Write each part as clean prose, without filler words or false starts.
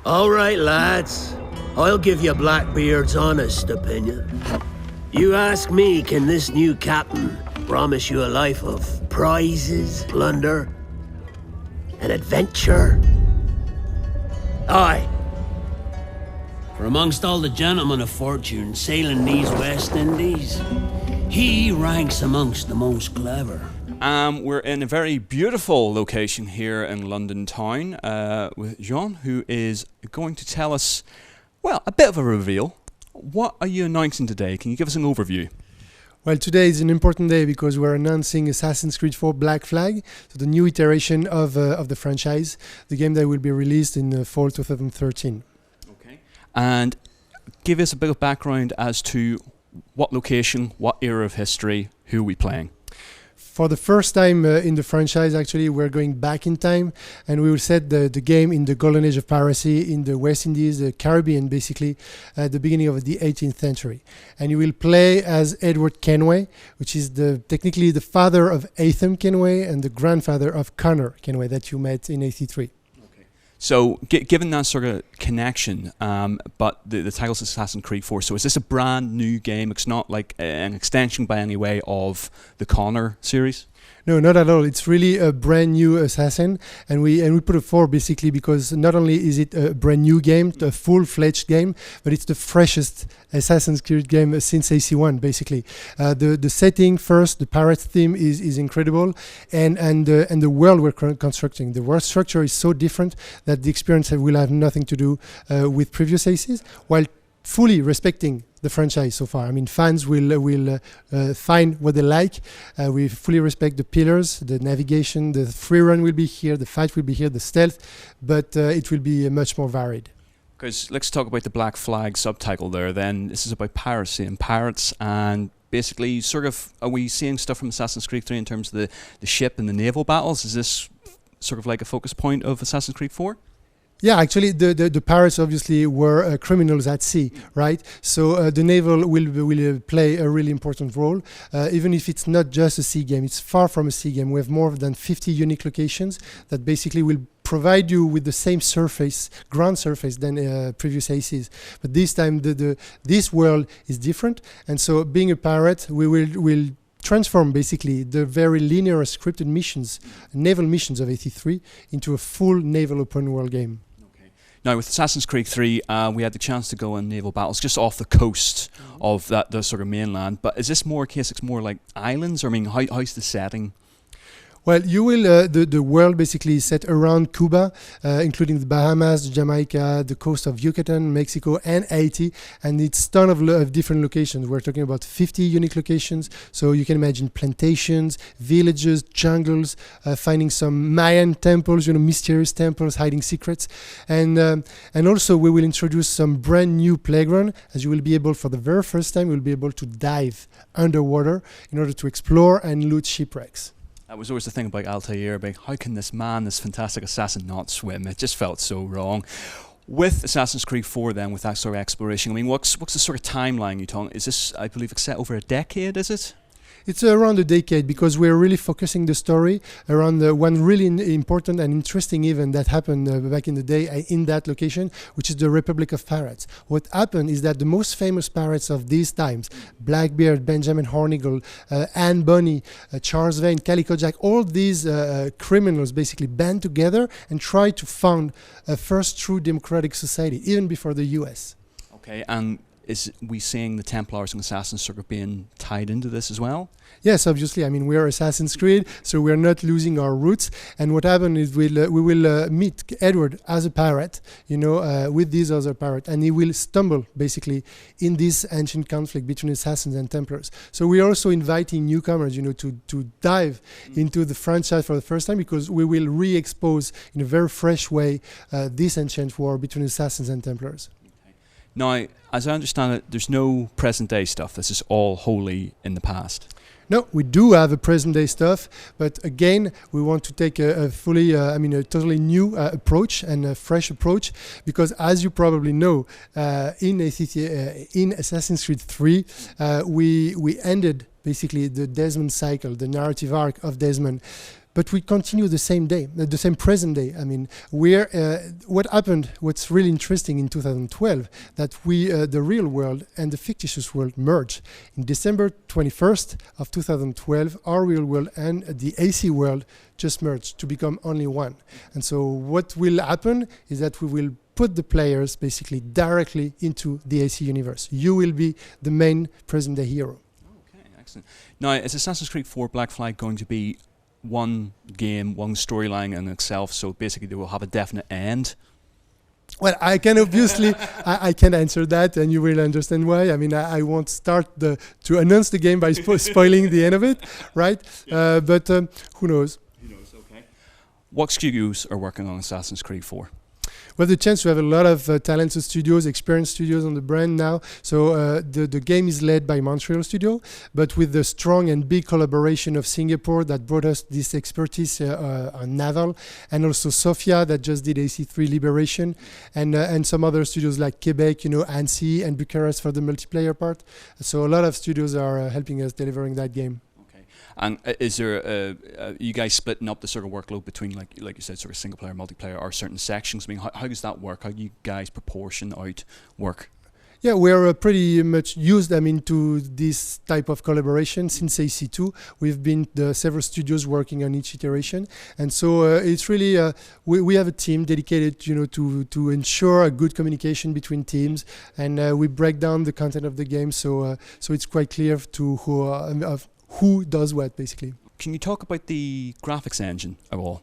All right, lads. I'll give you Blackbeard's honest opinion. You ask me, can this new captain promise you a life of prizes, plunder, and adventure? Aye. For amongst all the gentlemen of fortune sailing these West Indies, he ranks amongst the most clever. We're in a very beautiful location here in London town with Jean, who is going to tell us, well, a bit of a reveal. What are you announcing today? Can you give us an overview? Well, today is an important day because we're announcing Assassin's Creed 4 Black Flag, so the new iteration of the franchise, the game that will be released in fall 2013. Okay. And give us a bit of background as to what location, what era of history, who are we playing? For the first time in the franchise, actually, we're going back in time, and we will set the game in the golden age of piracy in the West Indies, the Caribbean, basically, at the beginning of the 18th century. And you will play as Edward Kenway, which is technically the father of Atham Kenway and the grandfather of Connor Kenway that you met in 83. So, given that sort of connection, but the title's Assassin's Creed 4, so is this a brand new game? It's not like an extension by any way of the Connor series? No, not at all. It's really a brand new Assassin, and we put a 4 basically because not only is it a brand new game, a full-fledged game, but it's the freshest Assassin's Creed game since AC1 basically. The setting first, the pirate theme is incredible, and the world we're constructing. The world structure is so different that the experience will have nothing to do with previous ACs, while fully respecting the franchise so far. I mean, fans will find what they like. We fully respect the pillars, the navigation, the free run will be here, the fight will be here, the stealth, but it will be much more varied. Because let's talk about the Black Flag subtitle there then. This is about piracy and pirates, and basically sort of, are we seeing stuff from Assassin's Creed 3 in terms of the ship and the naval battles? Is this sort of like a focus point of Assassin's Creed 4? Yeah, actually, the pirates obviously were criminals at sea, right? So the naval will play a really important role, even if it's not just a sea game. It's far from a sea game. We have more than 50 unique locations that basically will provide you with the same surface, ground surface than previous ACs. But this time, this world is different, and so being a pirate, we will transform basically the very linear scripted missions, naval missions of 83 into a full naval open world game. Now, with Assassin's Creed 3, we had the chance to go in naval battles just off the coast of the sort of mainland. But is this more a case, it's more like islands? Or I mean, how's the setting? Well, you will, the world basically is set around Cuba, including the Bahamas, Jamaica, the coast of Yucatan, Mexico, and Haiti, and it's a ton of different locations. We're talking about 50 unique locations, so you can imagine plantations, villages, jungles, finding some Mayan temples, mysterious temples hiding secrets, and also we will introduce some brand new playground, as you will be able, for the very first time, you'll be able to dive underwater in order to explore and loot shipwrecks. That was always the thing about Altair, about how can this man, this fantastic assassin, not swim? It just felt so wrong. With Assassin's Creed 4 then, with that sort of exploration, I mean, what's the sort of timeline you talking? Is this, I believe, it's set over a decade, is it? It's around a decade because we're really focusing the story around one really important and interesting event that happened back in the day in that location, which is the Republic of Pirates. What happened is that the most famous pirates of these times, Blackbeard, Benjamin Hornigold, Anne Bonny, Charles Vane, Calico Jack, all these criminals basically band together and try to found a first true democratic society, even before the US. Okay, and is we seeing the Templars and Assassins sort of being tied into this as well? Yes, obviously. I mean, we are Assassin's Creed, so we're not losing our roots. And what happened is we will meet Edward as a pirate, with these other pirates, and he will stumble basically in this ancient conflict between Assassins and Templars. So we are also inviting newcomers, to dive into the franchise for the first time, because we will re-expose in a very fresh way this ancient war between Assassins and Templars. Now, as I understand it, there's no present-day stuff. This is all wholly in the past. No, we do have a present-day stuff, but again, we want to take a totally new approach and a fresh approach, because as you probably know, in Assassin's Creed 3, we ended basically the Desmond cycle, the narrative arc of Desmond, but we continue the same day, the same present day. I mean, we're what happened. What's really interesting in 2012 that the real world and the fictitious world merge. In December 21st of 2012, our real world and the AC world just merged to become only one. And so what will happen is that we will put the players basically directly into the AC universe. You will be the main present-day hero. Okay, excellent. Now, is Assassin's Creed 4 Black Flag going to be one game, one storyline in itself, so basically they will have a definite end? Well, I can obviously, I can answer that, and you will understand why. I mean, I won't start to announce the game by spoiling the end of it, right? But who knows? Who knows, okay. What studios are working on Assassin's Creed 4? We have the chance to have a lot of talented studios, experienced studios on the brand now. So the game is led by Montreal Studio, but with the strong and big collaboration of Singapore that brought us this expertise on Naval, and also Sofia that just did AC3 Liberation, and some other studios like Quebec, Annecy and Bucharest for the multiplayer part. So a lot of studios are helping us delivering that game. And is there, you guys splitting up the sort of workload between, like you said, sort of single player, multiplayer, or certain sections? I mean, how does that work? How do you guys proportion out work? Yeah, we're pretty much used, to this type of collaboration since AC2. We've been several studios working on each iteration, and so it's really we have a team dedicated, to ensure a good communication between teams, and we break down the content of the game, so it's quite clear to who does what, basically. Can you talk about the graphics engine at all?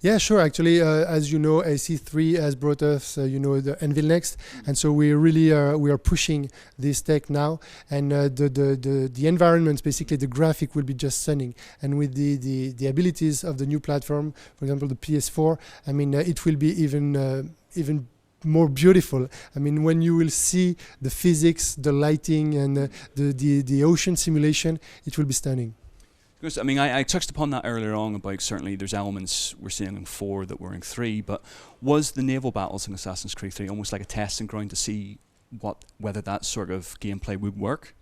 Yeah, sure. Actually, as you know, AC3 has brought us, the Anvil Next, and so we really we are pushing this tech now. And the environments, basically, the graphic will be just stunning. And with the abilities of the new platform, for example, the PS4, it will be even more beautiful. When you will see the physics, the lighting, and the ocean simulation, it will be stunning. Because I touched upon that earlier on about certainly there's elements we're seeing in 4 that were in 3, but was the naval battles in Assassin's Creed 3 almost like a testing ground to see whether that sort of gameplay would work?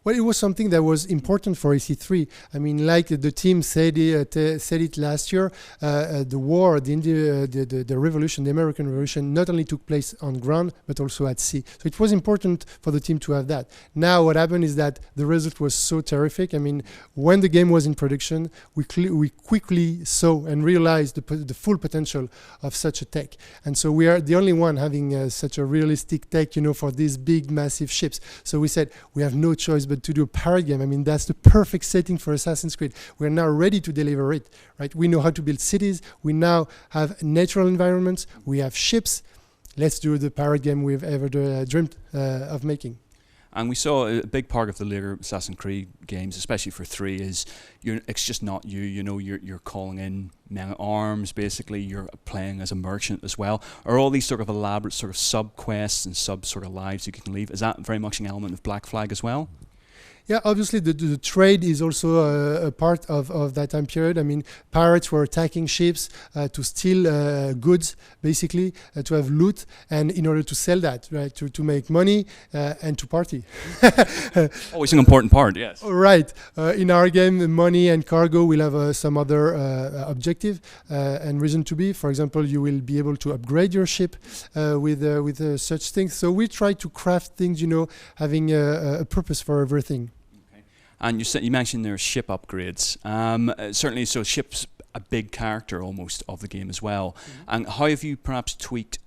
Well, it was something that was important for AC3. Like the team said it last year, the war, the revolution, the American Revolution, not only took place on ground, but also at sea. So it was important for the team to have that. Now what happened is that the result was so terrific. When the game was in production, we quickly saw and realized the full potential of such a tech. And so we are the only one having such a realistic tech, for these big, massive ships. So we said, we have no choice but to do a pirate game. That's the perfect setting for Assassin's Creed. We're now ready to deliver it, right? We know how to build cities. We now have natural environments. We have ships. Let's do the pirate game we've ever dreamt of making. And we saw a big part of the later Assassin's Creed games, especially for 3, is it's just not you're calling in men at arms, basically. You're playing as a merchant as well. Are all these sort of elaborate sort of sub-quests and sub-sort of lives you can leave, is that very much an element of Black Flag as well? Yeah, obviously the trade is also a part of that time period. Pirates were attacking ships to steal goods, basically, to have loot, and in order to sell that, right, to make money and to party. Always an important part, yes. Right. In our game, money and cargo will have some other objective and reason to be. For example, you will be able to upgrade your ship with such things. So we try to craft things, having a purpose for everything. And you mentioned there are ship upgrades. Certainly, so ship's a big character almost of the game as well. Mm-hmm. And how have you perhaps tweaked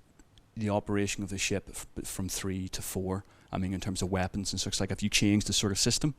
the operation of the ship from 3 to 4? In terms of weapons and such, have you changed the sort of system?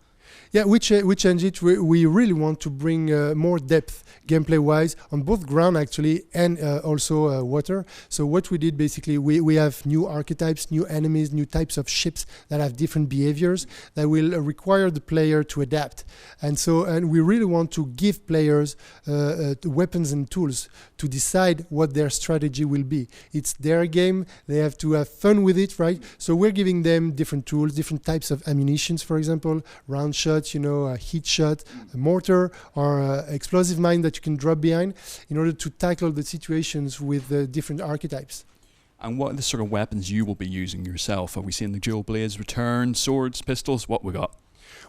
Yeah, we change it. We really want to bring more depth gameplay-wise on both ground, actually, and also water. So what we did, basically, we have new archetypes, new enemies, new types of ships that have different behaviors that will require the player to adapt. And we really want to give players weapons and tools to decide what their strategy will be. It's their game. They have to have fun with it, right? So we're giving them different tools, different types of ammunitions, for example, round shots, a heat shot, a mortar, or explosive mine that you can drop behind in order to tackle the situations with different archetypes. And what are the sort of weapons you will be using yourself? Are we seeing the dual blades return, swords, pistols? What we got?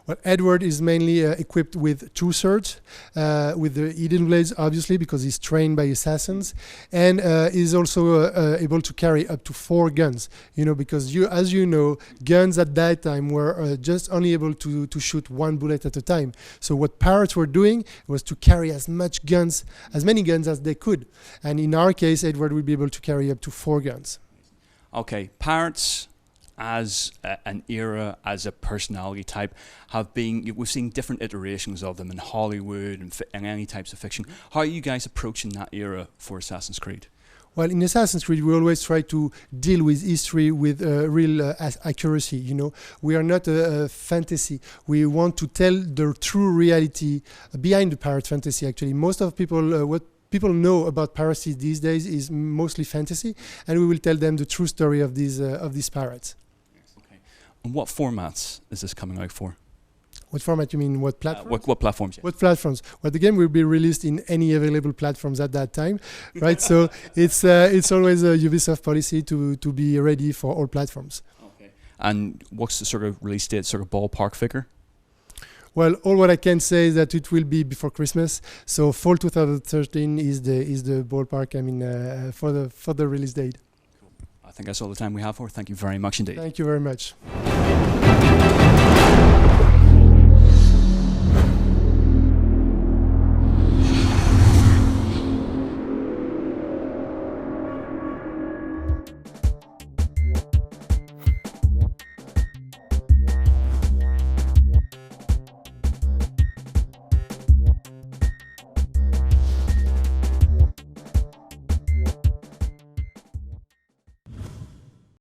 Well, Edward is mainly equipped with 2 swords, with the hidden blades, obviously, because he's trained by assassins, and is also able to carry up to 4 guns. You know, because as you know, guns at that time were just only able to shoot 1 bullet at a time. So what pirates were doing was to carry as many guns as they could. And in our case, Edward will be able to carry up to 4 guns. Okay, pirates as an era, as a personality type, we've seen different iterations of them in Hollywood and any types of fiction. How are you guys approaching that era for Assassin's Creed? Well, in Assassin's Creed, we always try to deal with history with real accuracy. You know, we are not a fantasy. We want to tell the true reality behind the pirate fantasy. Actually, most of people, what people know about piracy these days is mostly fantasy, and we will tell them the true story of these pirates. Okay. And what formats is this coming out for? What format you mean? What platforms? What platforms? Yeah. What platforms? Well, the game will be released in any available platforms at that time, right? So it's always a Ubisoft policy to be ready for all platforms. Okay. And what's the sort of release date, sort of ballpark figure? Well, all what I can say is that it will be before Christmas. So fall 2013 is the ballpark. I mean, for the release date. Cool. I think that's all the time we have for. Thank you very much indeed. Thank you very much.